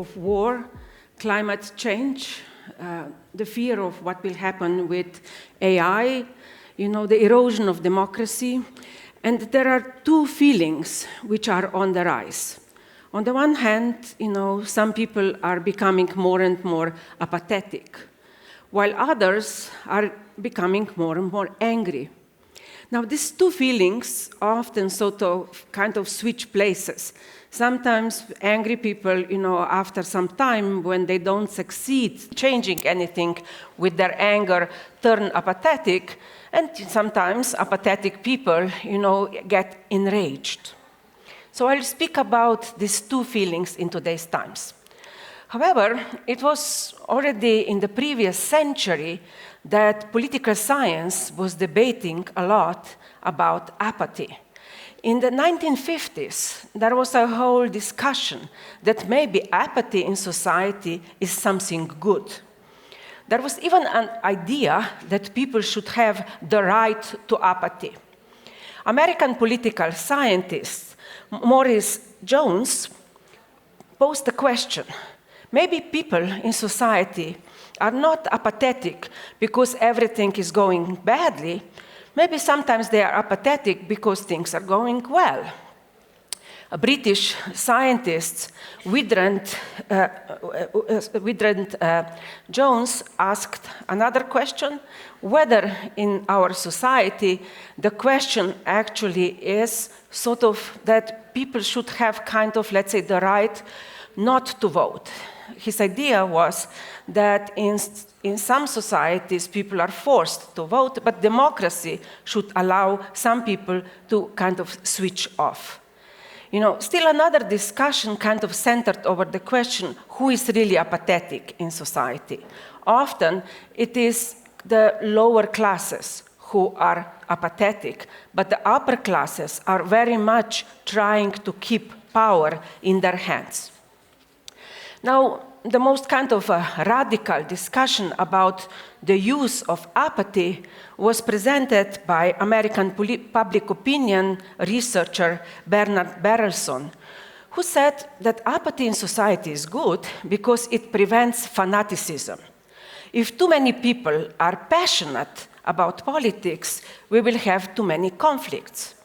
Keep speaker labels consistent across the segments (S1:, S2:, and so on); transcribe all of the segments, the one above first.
S1: of war, climate change, the fear of what will happen with AI, the erosion of democracy. And there are two feelings which are on the rise. On the one hand, some people are becoming more and more apathetic, while others are becoming more and more angry. Now, these two feelings often kind of switch places. Sometimes angry people, after some time, when they don't succeed changing anything with their anger, turn apathetic, and sometimes apathetic people, get enraged. So I'll speak about these two feelings in today's times. However, it was already in the previous century that political science was debating a lot about apathy. In the 1950s, there was a whole discussion that maybe apathy in society is something good. There was even an idea that people should have the right to apathy. American political scientist Morris Jones posed the question, maybe people in society are not apathetic because everything is going badly. Maybe sometimes they are apathetic because things are going well. A British scientist, Wyndham Jones, asked another question, whether in our society the question actually is sort of that people should have kind of, let's say, the right not to vote. His idea was that in some societies, people are forced to vote, but democracy should allow some people to kind of switch off. Still another discussion kind of centered over the question, who is really apathetic in society? Often, it is the lower classes who are apathetic, but the upper classes are very much trying to keep power in their hands. Now, the most kind of radical discussion about the use of apathy was presented by American public opinion researcher Bernard Berelson, who said that apathy in society is good because it prevents fanaticism. If too many people are passionate about politics, we will have too many conflicts.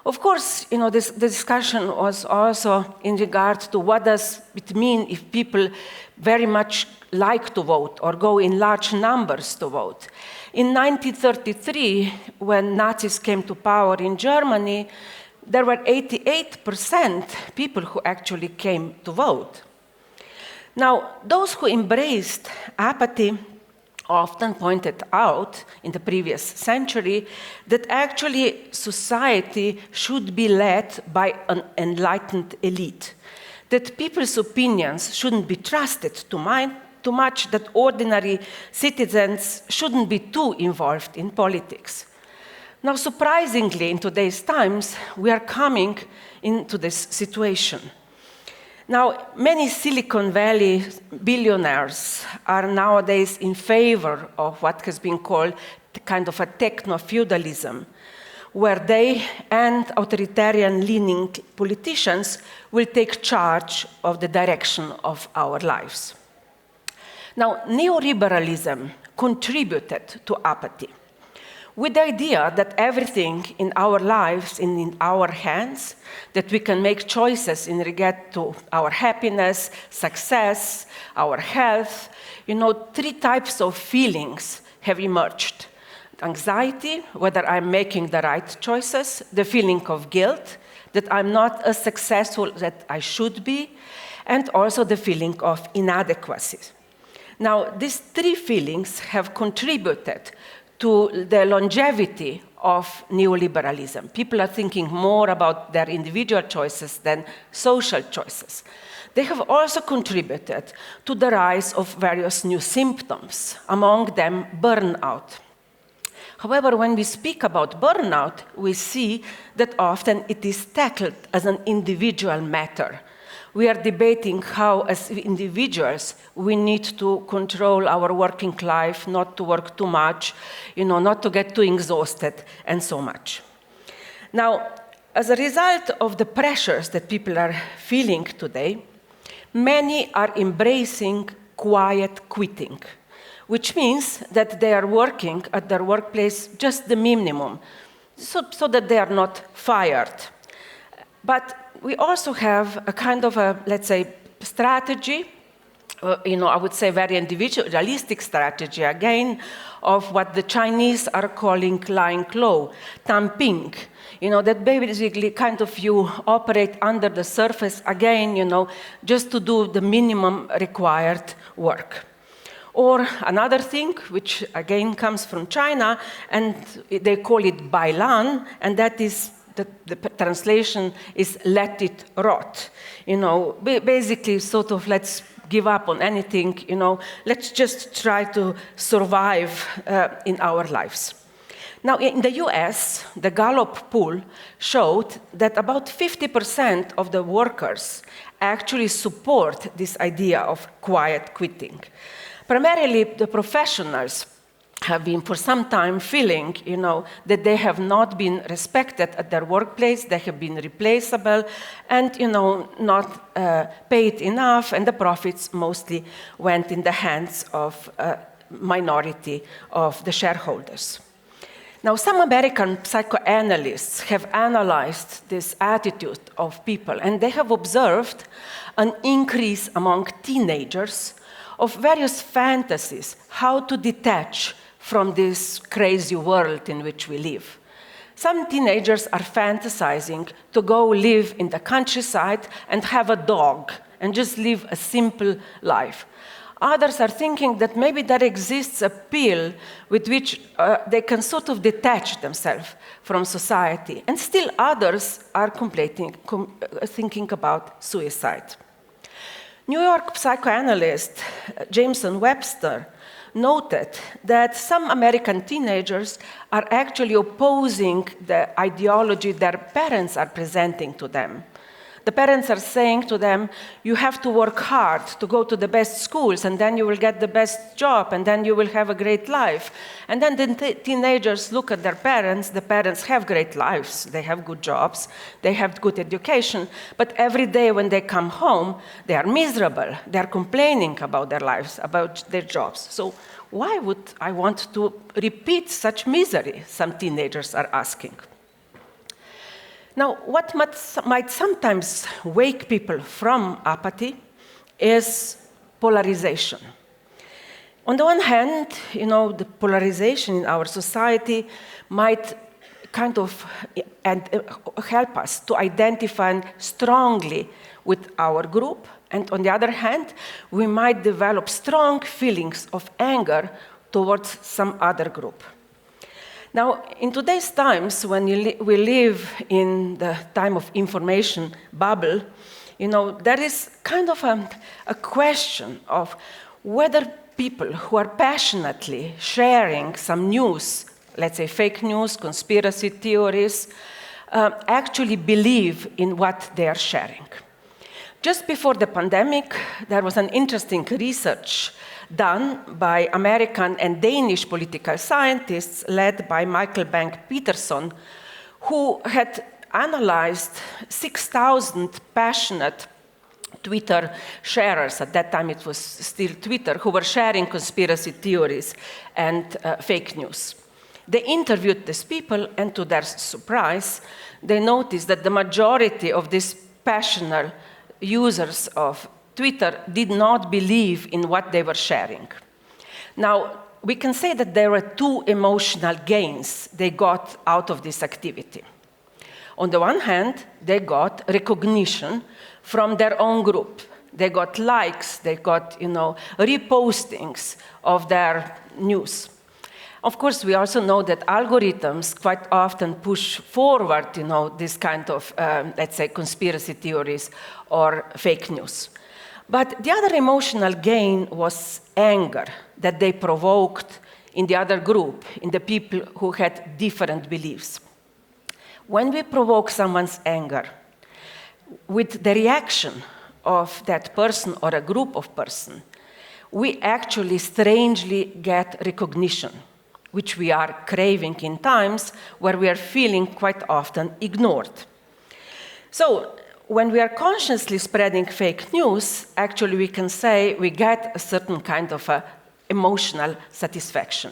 S1: Of course, the discussion was also in regard to what does it mean if people very much like to vote or go in large numbers to vote. In 1933, when Nazis came to power in Germany, there were 88% people who actually came to vote. Now, those who embraced apathy often pointed out in the previous century that actually society should be led by an enlightened elite, that people's opinions shouldn't be trusted too much, that ordinary citizens shouldn't be too involved in politics. Now, surprisingly, in today's times, we are coming into this situation. Now, many Silicon Valley billionaires are nowadays in favor of what has been called kind of a techno-feudalism, where they and authoritarian-leaning politicians will take charge of the direction of our lives. Now, neoliberalism contributed to apathy, with the idea that everything in our lives is in our hands, that we can make choices in regard to our happiness, success, our health. 3 types of feelings have emerged. Anxiety, whether I'm making the right choices, the feeling of guilt, that I'm not as successful as I should be, and also the feeling of inadequacy. Now, these 3 feelings have contributed to the longevity of neoliberalism. People are thinking more about their individual choices than social choices. They have also contributed to the rise of various new symptoms, among them burnout. However, when we speak about burnout, we see that often it is tackled as an individual matter. We are debating how, as individuals, we need to control our working life, not to work too much, not to get too exhausted, and so much. Now, as a result of the pressures that people are feeling today, many are embracing quiet quitting, which means that they are working at their workplace just the minimum, so that they are not fired. But we also have a kind of a, let's say, strategy, I would say very individualistic strategy, again, of what the Chinese are calling lying low, tamping. That basically kind of you operate under the surface again, just to do the minimum required work. Or another thing, which again comes from China, and they call it bailan, and that is, the translation is let it rot. Basically sort of let's give up on anything, let's just try to survive in our lives. Now, in the US, the Gallup poll showed that about 50% of the workers actually support this idea of quiet quitting. Primarily, the professionals have been for some time feeling, that they have not been respected at their workplace, they have been replaceable, and, not paid enough, and the profits mostly went in the hands of a minority of the shareholders. Now, some American psychoanalysts have analyzed this attitude of people, and they have observed an increase among teenagers of various fantasies, how to detach from this crazy world in which we live. Some teenagers are fantasizing to go live in the countryside and have a dog and just live a simple life. Others are thinking that maybe there exists a pill with which they can sort of detach themselves from society. And still others are thinking about suicide. New York psychoanalyst Jameson Webster noted that some American teenagers are actually opposing the ideology their parents are presenting to them. The parents are saying to them, you have to work hard to go to the best schools, and then you will get the best job, and then you will have a great life. And then the teenagers look at their parents. The parents have great lives. They have good jobs. They have good education. But every day when they come home, they are miserable. They are complaining about their lives, about their jobs. So why would I want to repeat such misery? Some teenagers are asking. Now, what might sometimes wake people from apathy is polarization. On the one hand, the polarization in our society might kind of help us to identify strongly with our group, and on the other hand, we might develop strong feelings of anger towards some other group. Now, in today's times, when we live in the time of information bubble, there is kind of a question of whether people who are passionately sharing some news, let's say fake news, conspiracy theories, actually believe in what they are sharing. Just before the pandemic, there was an interesting research done by American and Danish political scientists led by Michael Bank-Peterson, who had analyzed 6,000 passionate Twitter sharers. At that time it was still Twitter, who were sharing conspiracy theories and fake news. They interviewed these people, and to their surprise, they noticed that the majority of these passionate users of Twitter did not believe in what they were sharing. Now, we can say that there were two emotional gains they got out of this activity. On the one hand, they got recognition from their own group. They got likes, they got, repostings of their news. Of course, we also know that algorithms quite often push forward, this kind of, let's say, conspiracy theories or fake news. But the other emotional gain was anger that they provoked in the other group, in the people who had different beliefs. When we provoke someone's anger, with the reaction of that person or a group of persons, we actually strangely get recognition, which we are craving in times where we are feeling quite often ignored. So, when we are consciously spreading fake news, actually we can say we get a certain kind of emotional satisfaction.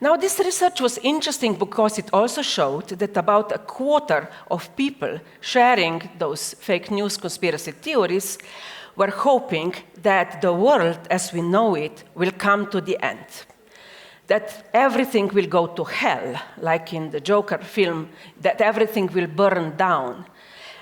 S1: Now, this research was interesting because it also showed that about a quarter of people sharing those fake news conspiracy theories were hoping that the world as we know it will come to the end, that everything will go to hell, like in the Joker film, that everything will burn down.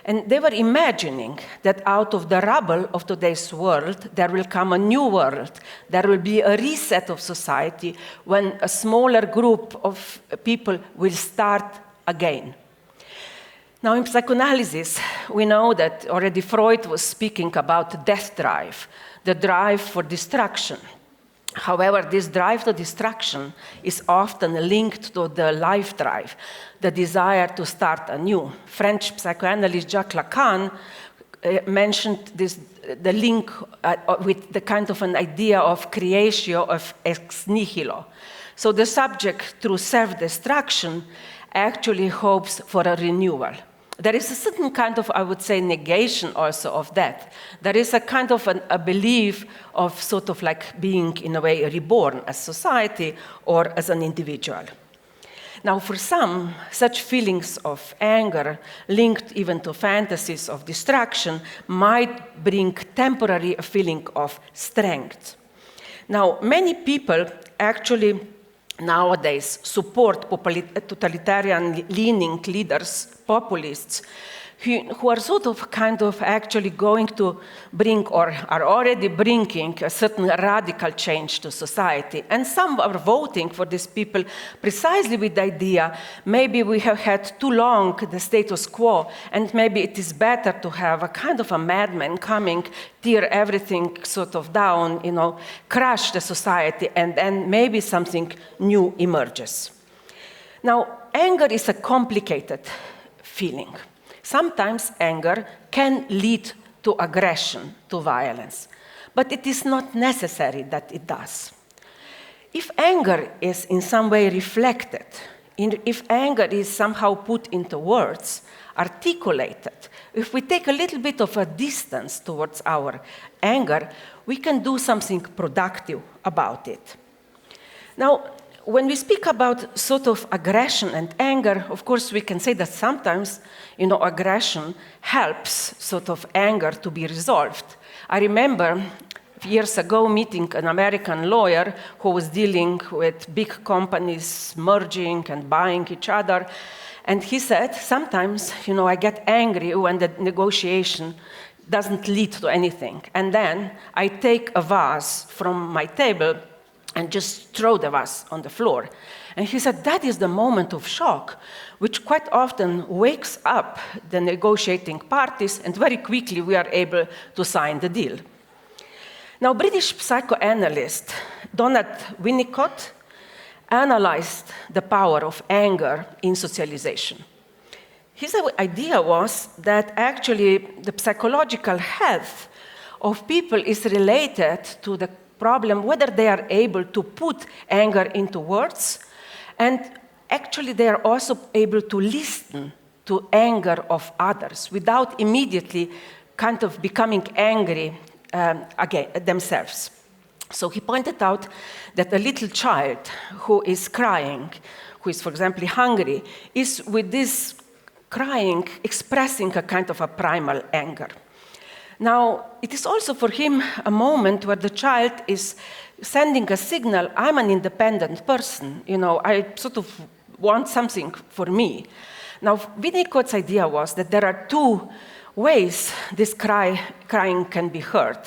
S1: And they were imagining that out of the rubble of today's world, there will come a new world. There will be a reset of society when a smaller group of people will start again. Now, in psychoanalysis, we know that already Freud was speaking about death drive, the drive for destruction. However, this drive to destruction is often linked to the life drive, the desire to start anew. French psychoanalyst Jacques Lacan mentioned the link with the kind of an idea of creatio of ex nihilo. So the subject, through self-destruction, actually hopes for a renewal. There is a certain kind of, I would say, negation also of that. There is a kind of a belief of sort of like being, in a way, reborn as society or as an individual. Now, for some, such feelings of anger, linked even to fantasies of destruction, might bring temporary a feeling of strength. Now, many people actually nowadays support totalitarian-leaning leaders, populists, who are sort of kind of actually going to bring or are already bringing a certain radical change to society. And some are voting for these people precisely with the idea, maybe we have had too long the status quo, and maybe it is better to have a kind of a madman coming, tear everything sort of down, crash the society, and then maybe something new emerges. Now, anger is a complicated feeling. Sometimes anger can lead to aggression, to violence, but it is not necessary that it does. If anger is in some way reflected, if anger is somehow put into words, articulated, if we take a little bit of a distance towards our anger, we can do something productive about it. Now, when we speak about sort of aggression and anger, of course, we can say that sometimes, aggression helps sort of anger to be resolved. I remember years ago meeting an American lawyer who was dealing with big companies merging and buying each other. And he said, sometimes, I get angry when the negotiation doesn't lead to anything. And then I take a vase from my table and just throw the vase on the floor. And he said, that is the moment of shock, which quite often wakes up the negotiating parties, and very quickly we are able to sign the deal. Now, British psychoanalyst Donald Winnicott analyzed the power of anger in socialization. His idea was that actually the psychological health of people is related to the problem whether they are able to put anger into words, and actually they are also able to listen to anger of others without immediately kind of becoming angry again themselves. So he pointed out that a little child who is crying, who is, for example, hungry, is with this crying expressing a kind of a primal anger. Now, it is also for him a moment where the child is sending a signal, I'm an independent person, I sort of want something for me. Now, Winnicott's idea was that there are two ways this crying can be heard.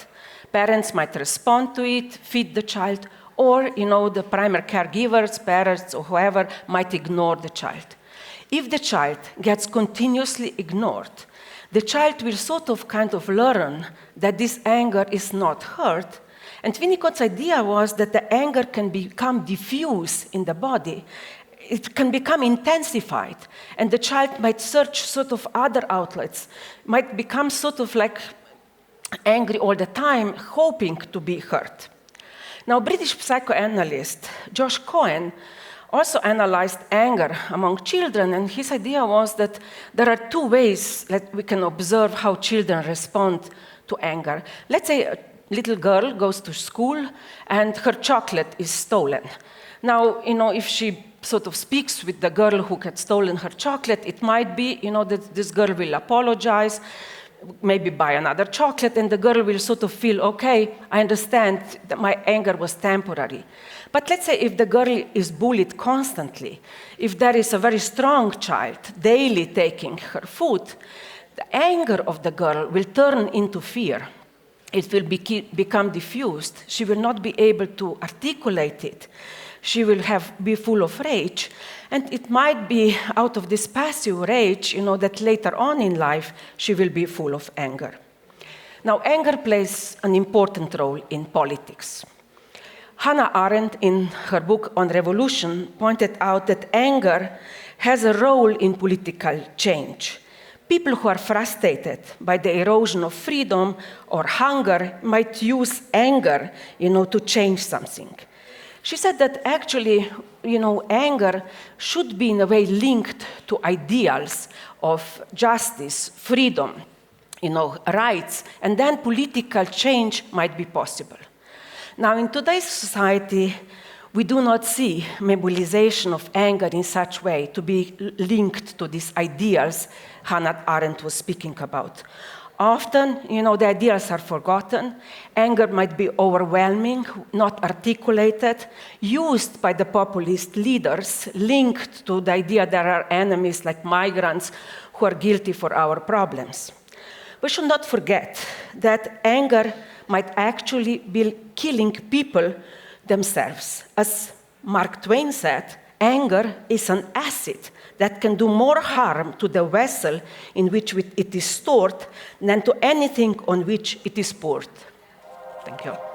S1: Parents might respond to it, feed the child, or, the primary caregivers, parents, or whoever might ignore the child. If the child gets continuously ignored, the child will sort of kind of learn that this anger is not heard. And Winnicott's idea was that the anger can become diffuse in the body. It can become intensified, and the child might search sort of other outlets, might become sort of like angry all the time, hoping to be heard. Now, British psychoanalyst Josh Cohen also analyzed anger among children, and his idea was that there are two ways that we can observe how children respond to anger. Let's say a little girl goes to school and her chocolate is stolen. Now, if she sort of speaks with the girl who had stolen her chocolate, it might be, that this girl will apologize, maybe buy another chocolate, and the girl will sort of feel, okay, I understand that my anger was temporary. But let's say if the girl is bullied constantly, if there is a very strong child daily taking her food, the anger of the girl will turn into fear. It will become diffused. She will not be able to articulate it. She will be full of rage. And it might be out of this passive rage, that later on in life, she will be full of anger. Now, anger plays an important role in politics. Hannah Arendt, in her book on revolution, pointed out that anger has a role in political change. People who are frustrated by the erosion of freedom or hunger might use anger, to change something. She said that actually, anger should be in a way linked to ideals of justice, freedom, rights, and then political change might be possible. Now, in today's society, we do not see mobilization of anger in such way to be linked to these ideals Hannah Arendt was speaking about. Often, the ideals are forgotten. Anger might be overwhelming, not articulated, used by the populist leaders, linked to the idea there are enemies like migrants who are guilty for our problems. We should not forget that anger might actually be killing people themselves. As Mark Twain said, anger is an acid that can do more harm to the vessel in which it is stored than to anything on which it is poured. Thank you.